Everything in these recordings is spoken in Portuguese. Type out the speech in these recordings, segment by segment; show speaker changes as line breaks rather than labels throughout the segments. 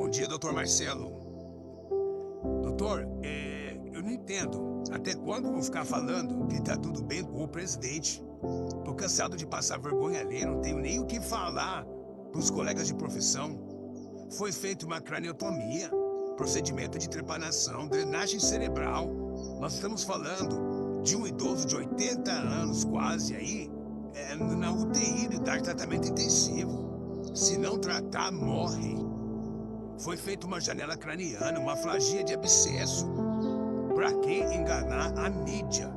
Bom dia, doutor Marcelo. Doutor, eu não entendo. Até quando vou ficar falando que tá tudo bem com o presidente? Tô cansado de passar vergonha alheia, não tenho nem o que falar pros colegas de profissão. Foi feita uma craniotomia, procedimento de trepanação, drenagem cerebral. Nós estamos falando de um idoso de 80 anos quase aí, na UTI de dar tratamento intensivo. Se não tratar, morre. Foi feita uma janela craniana, uma flagia de abscesso. Pra que enganar a mídia?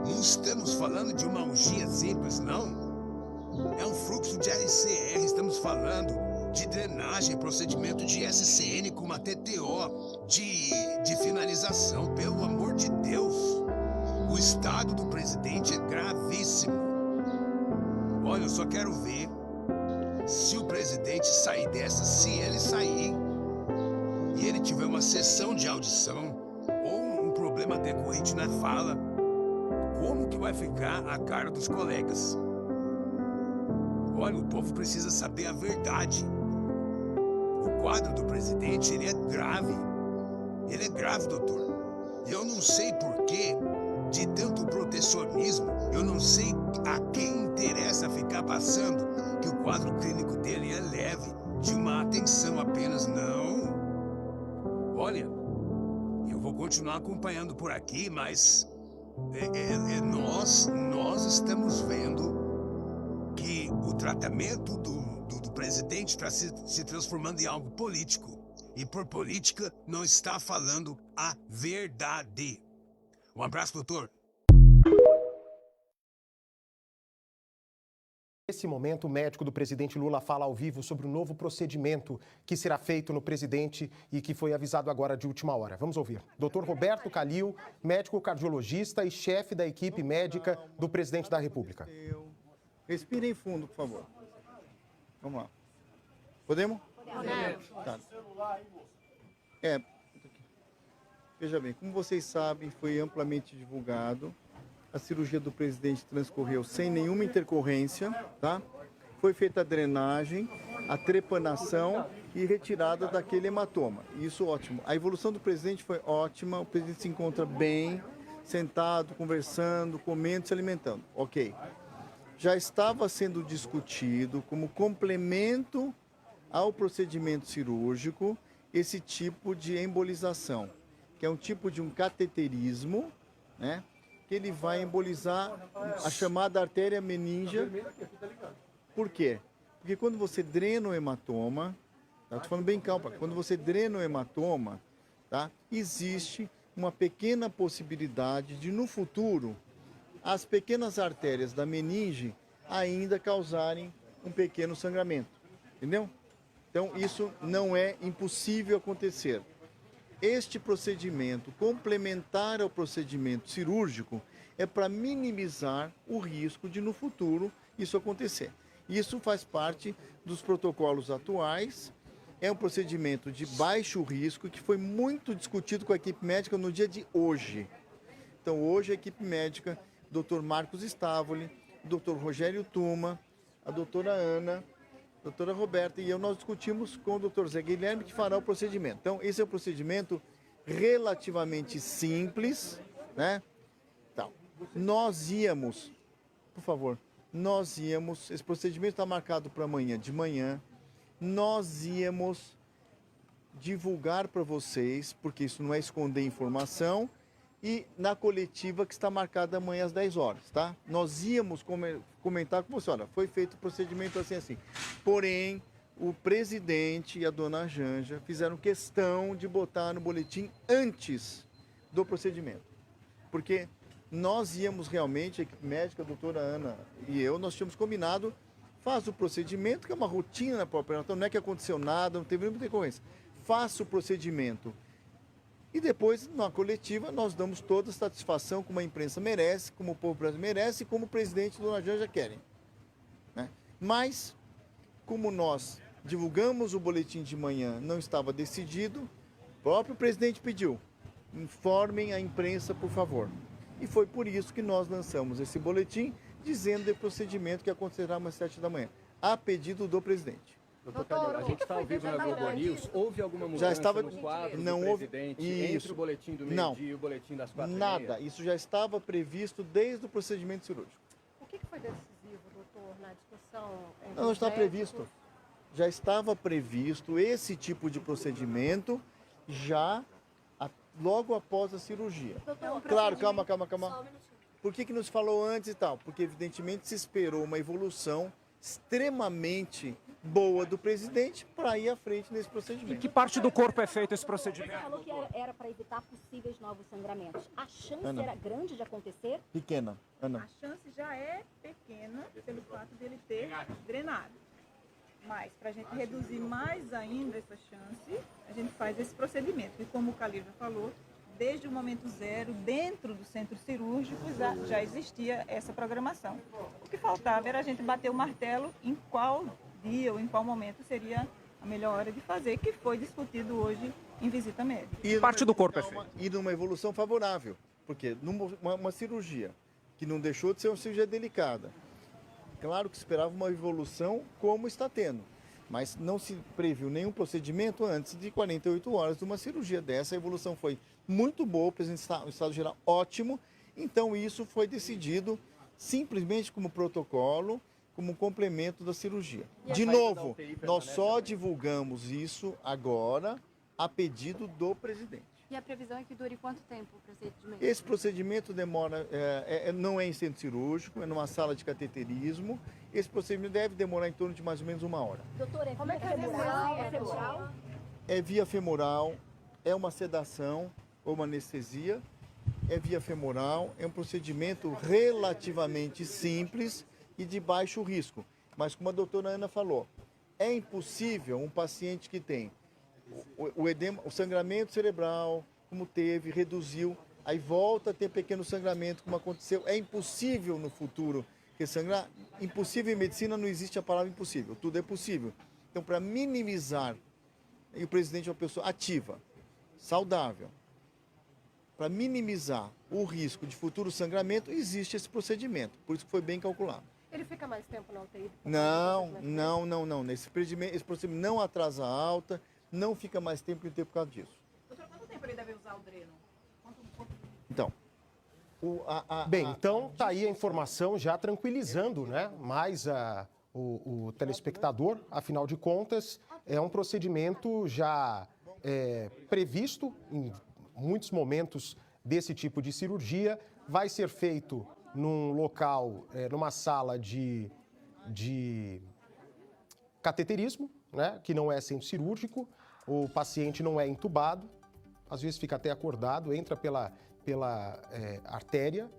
Não estamos falando de uma algia simples, não. É um fluxo de RCR, estamos falando de drenagem, procedimento de SCN com uma TTO, de finalização, pelo amor de Deus. O estado do presidente é gravíssimo. Olha, eu só quero ver se o presidente sair dessa, se ele sair e ele tiver uma sessão de audição ou um problema decorrente na fala, como que vai ficar a cara dos colegas? Olha, o povo precisa saber a verdade. O quadro do presidente, ele é grave. Ele é grave, doutor. Eu não sei porquê de tanto protecionismo, eu não sei a quem interessa ficar passando que o quadro clínico dele é leve, de uma atenção apenas, não. Olha, eu vou continuar acompanhando por aqui, mas nós estamos vendo que o tratamento do presidente está se transformando em algo político. E por política não está falando a verdade. Um abraço, doutor.
Nesse momento, o médico do presidente Lula fala ao vivo sobre o novo procedimento que será feito no presidente e que foi avisado agora de última hora. Vamos ouvir. Dr. Roberto Calil, médico cardiologista e chefe da equipe médica do presidente da República.
Respirem fundo, por favor. Vamos lá. Podemos? Podemos. Tá. Veja bem, como vocês sabem, foi amplamente divulgado. A cirurgia do presidente transcorreu sem nenhuma intercorrência, tá? Foi feita a drenagem, a trepanação e retirada daquele hematoma. Isso ótimo. A evolução do presidente foi ótima, o presidente se encontra bem, sentado, conversando, comendo, se alimentando. Ok. Já estava sendo discutido como complemento ao procedimento cirúrgico esse tipo de embolização, que é um tipo de um cateterismo, né? Que ele vai embolizar a chamada artéria meníngia. Por quê? Porque quando você drena o hematoma, tá? Estou falando bem calma, quando você drena o hematoma, tá? Existe uma pequena possibilidade de, no futuro, as pequenas artérias da meninge ainda causarem um pequeno sangramento, entendeu? Então, isso não é impossível acontecer. Este procedimento, complementar ao procedimento cirúrgico, é para minimizar o risco de, no futuro, isso acontecer. Isso faz parte dos protocolos atuais, é um procedimento de baixo risco que foi muito discutido com a equipe médica no dia de hoje. Então, hoje a equipe médica, Dr. Marcos Stavoli, Dr. Rogério Tuma, a doutora Ana, doutora Roberta e eu, nós discutimos com o Dr. Zé Guilherme, que fará o procedimento. Então, esse é um procedimento relativamente simples, né? Então, nós íamos, por favor, esse procedimento está marcado para amanhã de manhã, nós íamos divulgar para vocês, porque isso não é esconder informação, e na coletiva que está marcada amanhã às 10 horas, tá? Nós íamos comentar com você, olha, foi feito o procedimento assim. Porém, o presidente e a dona Janja fizeram questão de botar no boletim antes do procedimento. Porque nós íamos realmente, a equipe médica, a doutora Ana e eu, nós tínhamos combinado, faz o procedimento, que é uma rotina na própria, então não é que aconteceu nada, não teve nenhuma decorrência. Faça o procedimento. E depois, na coletiva, nós damos toda a satisfação como a imprensa merece, como o povo brasileiro merece e como o presidente e a dona Janja querem, né? Mas, como nós divulgamos o boletim de manhã, não estava decidido, o próprio presidente pediu, informem a imprensa, por favor. E foi por isso que nós lançamos esse boletim, dizendo do procedimento que acontecerá às 7 da manhã, a pedido do presidente.
Doutor Calil, a gente está ao vivo na Globo News. Houve alguma mudança
Já estava,
no quadro
não
do
houve
presidente
isso,
entre o boletim do meio-dia e o boletim das 4h30?
nada. Isso já estava previsto desde o procedimento cirúrgico.
O que foi decisivo, doutor, na discussão?
Não está previsto. Já estava previsto esse tipo de procedimento logo após a cirurgia. Claro, calma. Por que não se falou antes e tal? Porque, evidentemente, se esperou uma evolução extremamente boa do presidente para ir à frente nesse procedimento.
Em que parte do corpo é feito esse procedimento?
Você falou que era para evitar possíveis novos sangramentos. A chance
Ana.
era grande de acontecer?
Pequena, Ana.
A chance já é pequena pelo fato dele ter drenado. Mas, para a gente reduzir mais ainda essa chance, a gente faz esse procedimento. E como o Calil já falou, desde o momento zero, dentro do centro cirúrgico, já existia essa programação. O que faltava era a gente bater o martelo em qual dia ou em qual momento seria a melhor hora de fazer, que foi discutido hoje em visita médica.
E
Parte do corpo é feito.
E numa evolução favorável, porque uma cirurgia que não deixou de ser uma cirurgia delicada, claro que esperava uma evolução como está tendo, mas não se previu nenhum procedimento antes de 48 horas de uma cirurgia dessa. A evolução foi muito boa, o presidente está em estado geral ótimo, então isso foi decidido simplesmente como protocolo, como complemento da cirurgia. De novo, nós só divulgamos isso agora a pedido do presidente.
E a previsão é que dure quanto tempo o procedimento?
Esse procedimento demora, não é em centro cirúrgico, é numa sala de cateterismo. Esse procedimento deve demorar em torno de mais ou menos 1 hora.
Doutor, é
Como é que é
femoral?
a
É femoral?
É via femoral, é uma sedação ou uma anestesia, é via femoral, é um procedimento relativamente simples e de baixo risco. Mas como a doutora Ana falou, é impossível um paciente que tem o edema, o sangramento cerebral, como teve, reduziu, aí volta a ter pequeno sangramento, como aconteceu. É impossível no futuro ressangrar. Impossível em medicina não existe a palavra impossível, tudo é possível. Então, para minimizar, e o presidente é uma pessoa ativa, saudável, para minimizar o risco de futuro sangramento, existe esse procedimento, por isso que foi bem calculado.
Ele fica mais tempo na UTI?
Não. Esse procedimento não atrasa a alta, não fica mais tempo em tempo por causa disso.
Doutor, quanto tempo ele deve usar o dreno?
Então,
Bem, então tá aí a informação já tranquilizando, né? Mais o telespectador, afinal de contas, é um procedimento já previsto em muitos momentos desse tipo de cirurgia. Vai ser feito num local, numa sala de cateterismo, né? Que não é centro cirúrgico. O paciente não é entubado, às vezes fica até acordado, entra pela artéria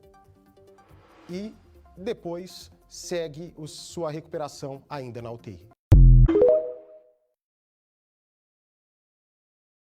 e depois segue sua recuperação ainda na UTI.